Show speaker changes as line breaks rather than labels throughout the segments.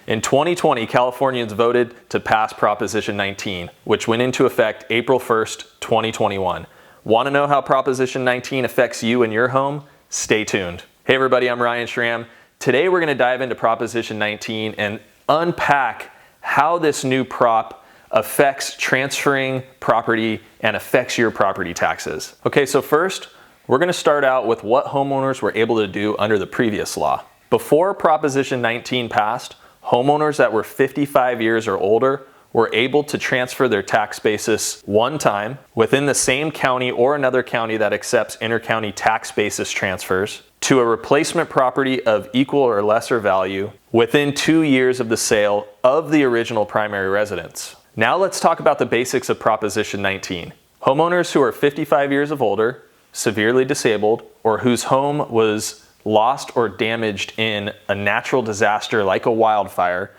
In 2020, Californians voted to pass Proposition 19, which went into effect April 1st, 2021. Want to know how Proposition 19 affects you and your home? Stay tuned. Hey everybody, I'm Ryan Schramm. Today we're going to dive into Proposition 19 and unpack how this new prop affects transferring property and affects your property taxes. Okay, so first, we're going to start out with what homeowners were able to do under the previous law. Before Proposition 19 passed, homeowners that were 55 years or older were able to transfer their tax basis one time within the same county or another county that accepts inter-county tax basis transfers to a replacement property of equal or lesser value within 2 years of the sale of the original primary residence. Now let's talk about the basics of Proposition 19. Homeowners who are 55 years of older, severely disabled, or whose home was lost or damaged in a natural disaster like a wildfire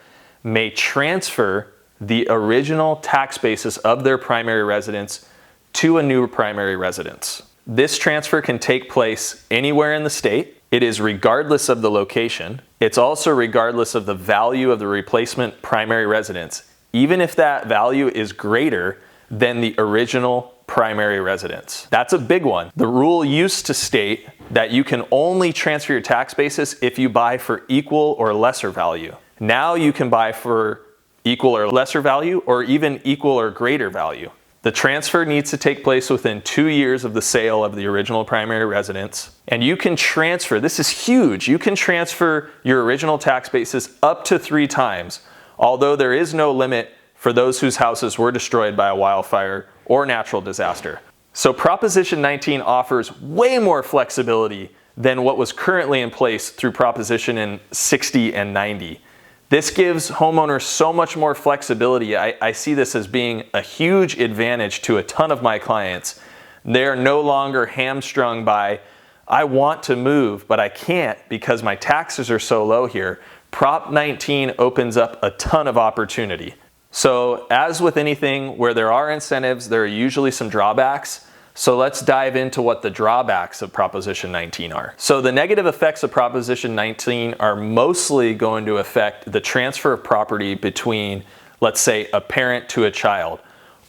may transfer the original tax basis of their primary residence to a new primary residence. This transfer can take place anywhere in the state. It is regardless of the location. It's also regardless of the value of the replacement primary residence, even if that value is greater than the original primary residence. That's a big one. The rule used to state that you can only transfer your tax basis if you buy for equal or lesser value. Now you can buy for equal or lesser value, or even equal or greater value. The transfer needs to take place within 2 years of the sale of the original primary residence. And you can transfer, this is huge, you can transfer your original tax basis up to 3 times, although there is no limit for those whose houses were destroyed by a wildfire or natural disaster. So Proposition 19 offers way more flexibility than what was currently in place through Proposition 60 and 90. This gives homeowners so much more flexibility. I see this as being a huge advantage to a ton of my clients. They're no longer hamstrung by, I want to move, but I can't because my taxes are so low here. Prop 19 opens up a ton of opportunity. So as with anything where there are incentives, there are usually some drawbacks. So let's dive into what the drawbacks of Proposition 19 are. So the negative effects of Proposition 19 are mostly going to affect the transfer of property between, let's say, a parent to a child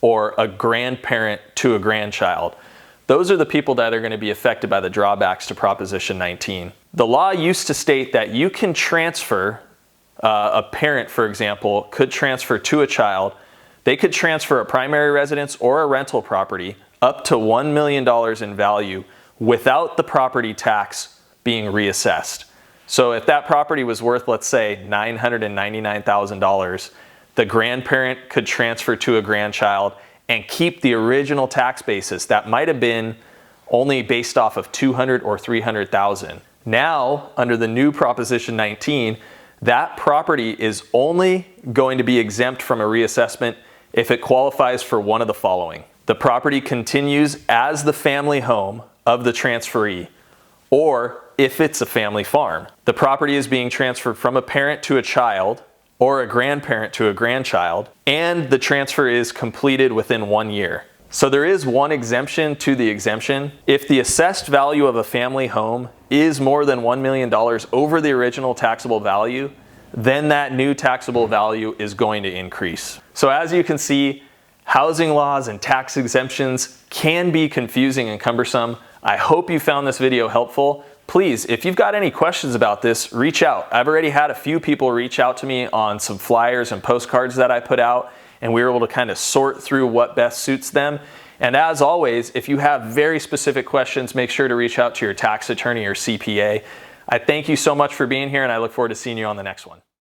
or a grandparent to a grandchild. Those are the people that are going to be affected by the drawbacks to Proposition 19. The law used to state that you can transfer, a parent, for example, could transfer to a child. They could transfer a primary residence or a rental property up to $1 million in value without the property tax being reassessed. So if that property was worth, let's say, $999,000, the grandparent could transfer to a grandchild and keep the original tax basis that might have been only based off of $200,000 or $300,000. Now, under the new Proposition 19, that property is only going to be exempt from a reassessment if it qualifies for one of the following. The property continues as the family home of the transferee, or if it's a family farm. The property is being transferred from a parent to a child or a grandparent to a grandchild, and the transfer is completed within 1 year. So there is one exemption to the exemption. If the assessed value of a family home is more than $1 million over the original taxable value, then that new taxable value is going to increase. So as you can see, housing laws and tax exemptions can be confusing and cumbersome. I hope you found this video helpful. Please, if you've got any questions about this, reach out. I've already had a few people reach out to me on some flyers and postcards that I put out, and we were able to kind of sort through what best suits them. And as always, if you have very specific questions, make sure to reach out to your tax attorney or CPA. I thank you so much for being here, and I look forward to seeing you on the next one.